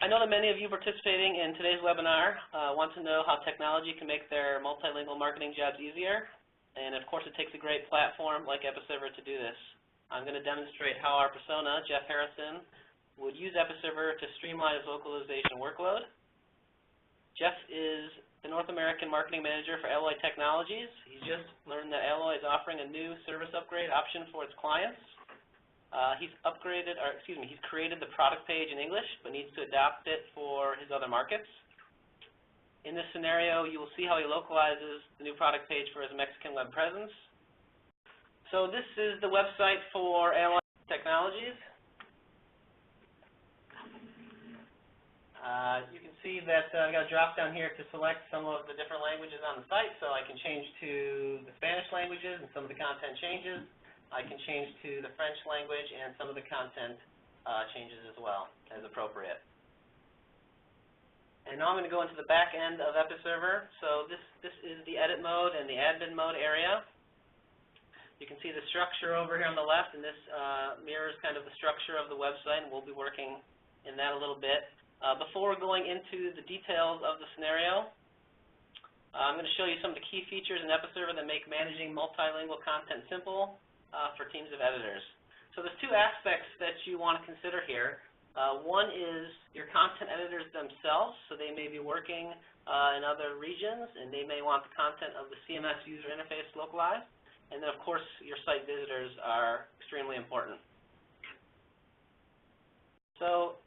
I know that many of you participating in today's webinar want to know how technology can make their multilingual marketing jobs easier. And of course, it takes a great platform like EPiServer to do this. I'm going to demonstrate how our persona, Jeff Harrison, would use EPiServer to streamline his localization workload. Jeff is the North American Marketing Manager for Alloy Technologies. He's just learned that Alloy is offering a new service upgrade option for its clients. He's created the product page in English, but needs to adapt it for his other markets. In this scenario, you will see how he localizes the new product page for his Mexican web presence. So this is the website for Alloy Technologies. You can see that I've got a drop down here to select some of the different languages on the site, so I can change to the Spanish languages and some of the content changes. I can change to the French language and some of the content changes as well, as appropriate. And now I'm going to go into the back end of EPiServer. So this is the edit mode and the admin mode area. You can see the structure over here on the left, and this mirrors kind of the structure of the website, and we'll be working in that a little bit. Before going into the details of the scenario, I'm going to show you some of the key features in EPiServer that make managing multilingual content simple for teams of editors. So there's two aspects that you want to consider here. One is your content editors themselves, so they may be working in other regions, and they may want the content of the CMS user interface localized. And then, of course, your site visitors are extremely important. So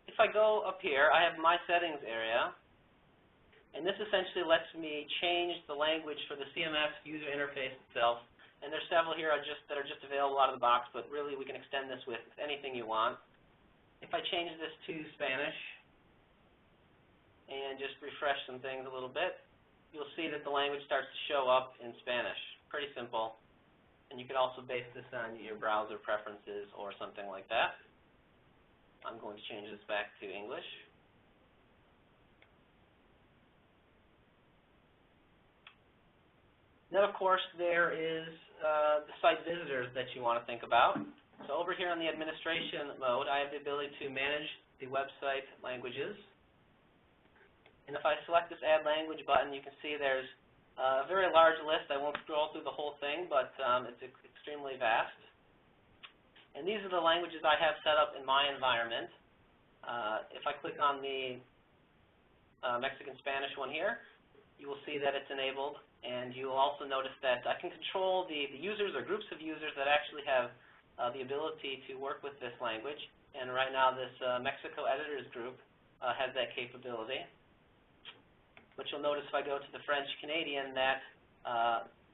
if I go up here, I have my settings area, and this essentially lets me change the language for the CMS user interface itself. And there's several here that are just available out of the box, but really we can extend this with anything you want. If I change this to Spanish and just refresh some things a little bit, you'll see that the language starts to show up in Spanish. Pretty simple. And you could also base this on your browser preferences or something like that. I'm going to change this back to English. Then, of course, there is the site visitors that you want to think about. So over here on the administration mode, I have the ability to manage the website languages. And if I select this Add Language button, you can see there's a very large list. I won't scroll through the whole thing, but it's extremely vast. And these are the languages I have set up in my environment. If I click on the Mexican Spanish one here, you will see that it's enabled. And you will also notice that I can control the users or groups of users that actually have the ability to work with this language. And right now, this Mexico editors group has that capability. But you'll notice if I go to the French-Canadian that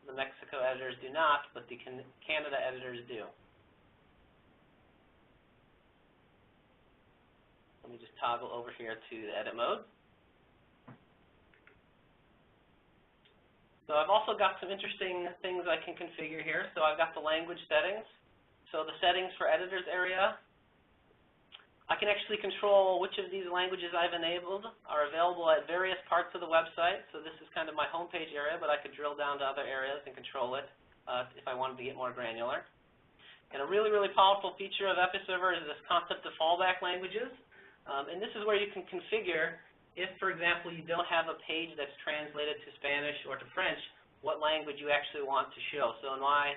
the Mexico editors do not, but the Canada editors do. Let me just toggle over here to the edit mode. So I've also got some interesting things I can configure here. So I've got the language settings. So the settings for editors area, I can actually control which of these languages I've enabled are available at various parts of the website. So this is kind of my homepage area, but I could drill down to other areas and control it if I wanted to get more granular. And a really, really powerful feature of EPiServer is this concept of fallback languages. And this is where you can configure, if, for example, you don't have a page that's translated to Spanish or to French, what language you actually want to show. So in my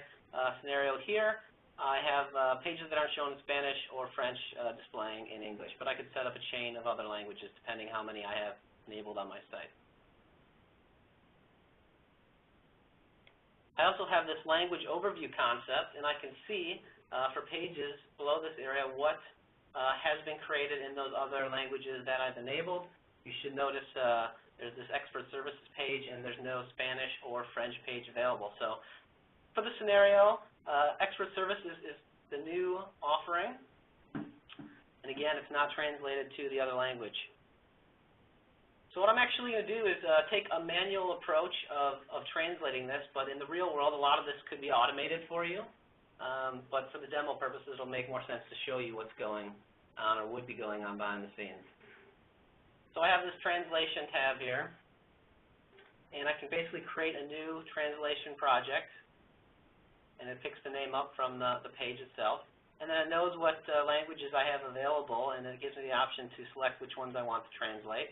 scenario here, I have pages that aren't shown in Spanish or French displaying in English, but I could set up a chain of other languages depending how many I have enabled on my site. I also have this language overview concept, and I can see for pages below this area what has been created in those other languages that I've enabled. You should notice there's this expert services page, and there's no Spanish or French page available. So for the scenario, expert services is the new offering. And again, it's not translated to the other language. So what I'm actually going to do is take a manual approach of translating this, but in the real world, a lot of this could be automated for you. But for the demo purposes, it'll make more sense to show you what's going on or would be going on behind the scenes. So I have this translation tab here, and I can basically create a new translation project, and it picks the name up from the page itself. and then it knows what languages I have available, and it gives me the option to select which ones I want to translate.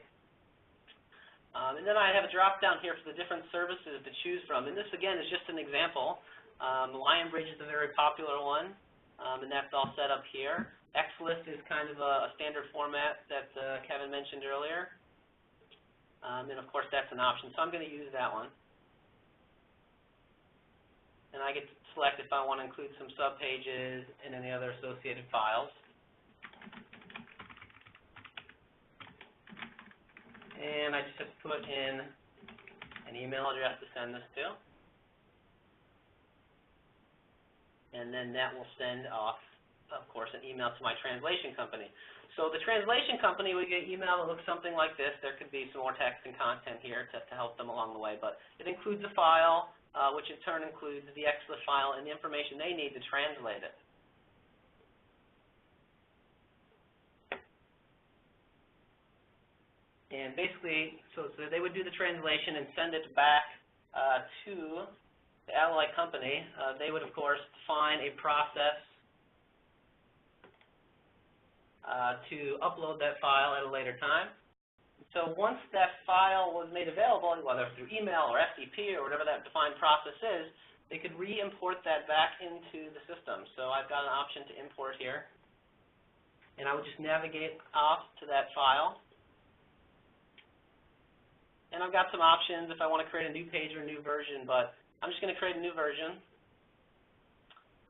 And then I have a drop-down here for the different services to choose from. And this, again, is just an example. Lionbridge is a very popular one, and that's all set up here. XList is kind of a standard format that Kevin mentioned earlier. And, of course, that's an option. So I'm going to use that one. And I get to select if I want to include some subpages and any other associated files. And I just have to put in an email address to send this to. And then that will send off, of course, an email to my translation company. So the translation company will get email that looks something like this. There could be some more text and content here to help them along the way. But it includes a file, which in turn includes the XList file and the information they need to translate it. And basically, so they would do the translation and send it back to the Ally company. They would, of course, define a process to upload that file at a later time. So once that file was made available, whether through email or FTP or whatever that defined process is, they could re-import that back into the system. So I've got an option to import here. And I would just navigate off to that file. And I've got some options if I want to create a new page or a new version, but I'm just going to create a new version.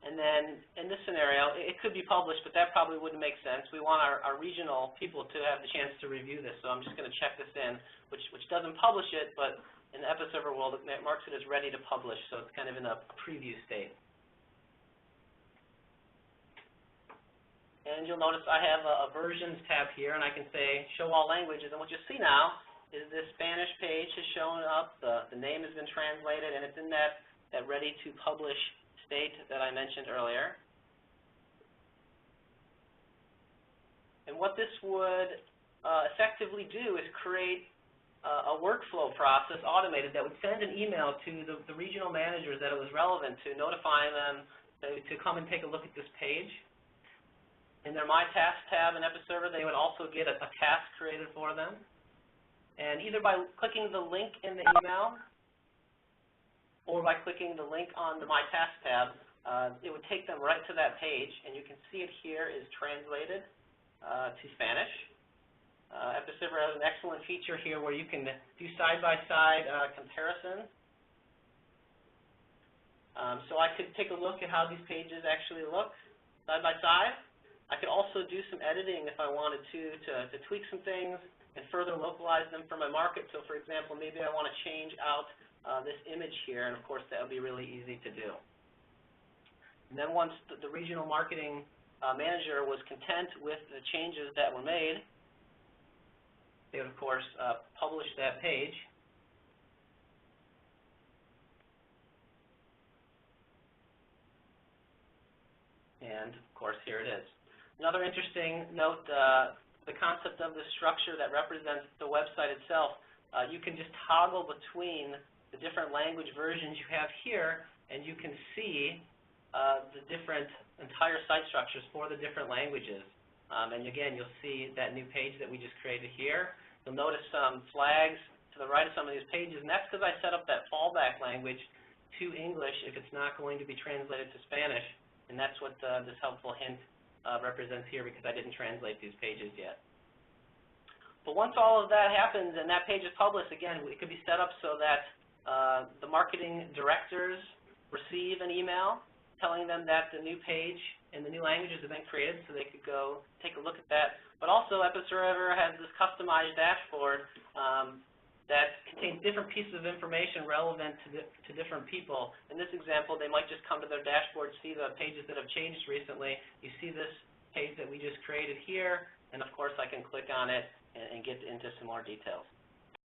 And then in this scenario, it could be published, but that probably wouldn't make sense. We want our regional people to have the chance to review this, so I'm just going to check this in, which doesn't publish it, but in the EPiServer world, it marks it as ready to publish, so it's kind of in a preview state. And you'll notice I have a versions tab here, and I can say show all languages, and what you'll see now is this Spanish page has shown up, the name has been translated, and it's in that ready to publish state that I mentioned earlier. And what this would effectively do is create a workflow process automated that would send an email to the regional managers that it was relevant to, notifying them to come and take a look at this page. In their My Task tab in EPiServer, they would also get a task created for them. And either by clicking the link in the email or by clicking the link on the My Task tab, it would take them right to that page, and you can see it here is translated to Spanish. EPiServer has an excellent feature here where you can do side-by-side comparison. So I could take a look at how these pages actually look side by side. I could also do some editing if I wanted to tweak some things and further localize them for my market. So for example, maybe I want to change out this image here, and of course that would be really easy to do. And then once the regional marketing manager was content with the changes that were made, they would of course publish that page. And of course here it is. Another interesting note, the concept of the structure that represents the website itself. You can just toggle between the different language versions you have here, and you can see the different entire site structures for the different languages. And again, you'll see that new page that we just created here. You'll notice some flags to the right of some of these pages, and that's because I set up that fallback language to English if it's not going to be translated to Spanish. And that's what this helpful hint represents here, because I didn't translate these pages yet. But once all of that happens and that page is published, again, it could be set up so that the marketing directors receive an email telling them that the new page and the new languages have been created, so they could go take a look at that. But also, EPiServer has this customized dashboard that contains different pieces of information relevant to different people. In this example, they might just come to their dashboard, see the pages that have changed recently. You see this page that we just created here, and of course I can click on it and get into some more details.